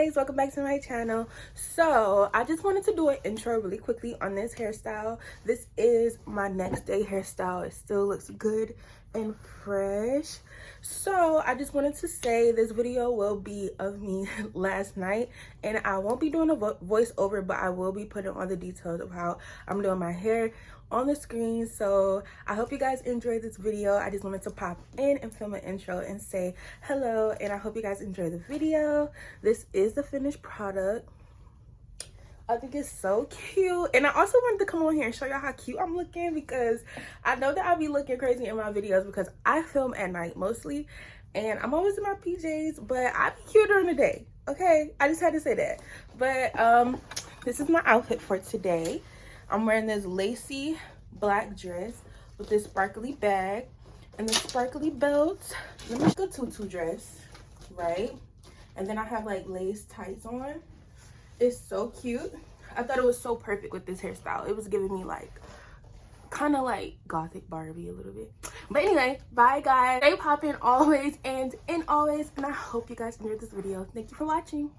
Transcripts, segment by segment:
guys, welcome back to my channel. So I just wanted to do an intro really quickly on this hairstyle. This is my next day hairstyle. It still looks good and fresh. So I just wanted to say this video will be of me last night, and I won't be doing a voiceover, but I will be putting all the details of how I'm doing my hair on the screen. So I hope you guys enjoyed this video. I just wanted to pop in and film an intro and say hello, and I hope you guys enjoy the video. This is the finished product. I think it's so cute, and I also wanted to come on here and show y'all how cute I'm looking, because I know that I'll be looking crazy in my videos because I film at night mostly and I'm always in my PJs, but I be cute during the day. Okay, I just had to say that. But this is my outfit for today. I'm wearing this lacy black dress with this sparkly bag and this sparkly belt. Let me go tutu dress, right? And then I have like lace tights on. It's so cute. I thought it was so perfect with this hairstyle. It was giving me like kind of like gothic Barbie a little bit. But anyway, bye guys. Stay popping always and in always, and I hope you guys enjoyed this video. Thank you for watching.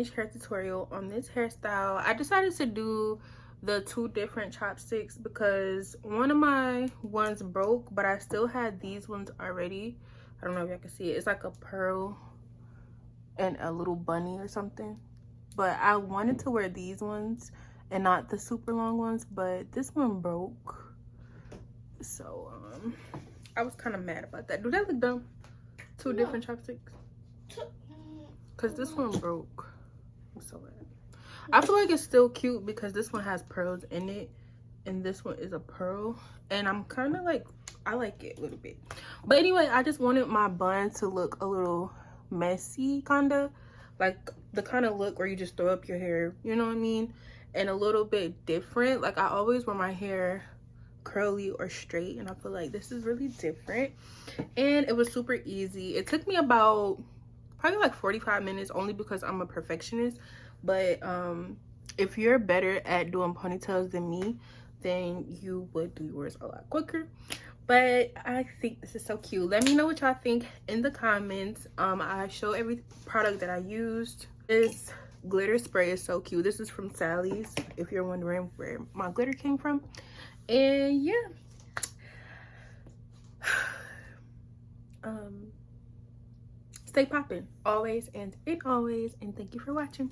finished hair tutorial on this hairstyle. I decided to do the 2 different chopsticks because one of my ones broke, but I still had these ones already. I don't know if y'all can see it. It's like a pearl and a little bunny or something, but I wanted to wear these ones and not the super long ones, but this one broke, so I was kind of mad about that. Do that look dumb? 2 different chopsticks, because this one broke. I'm so mad. I feel like it's still cute because this one has pearls in it and this one is a pearl, and I'm kind of like, I like it a little bit. But anyway, I just wanted my bun to look a little messy, kind of like the kind of look where you just throw up your hair, you know what I mean, and a little bit different. Like I always wear my hair curly or straight, and I feel like this is really different, and it was super easy. It took me about probably like 45 minutes only because I'm a perfectionist. But if you're better at doing ponytails than me, then you would do yours a lot quicker. But I think this is so cute. Let me know what y'all think in the comments. I show every product that I used. This glitter spray is so cute. This is from Sally's, if you're wondering where my glitter came from. And yeah, stay popping always and in always, and thank you for watching.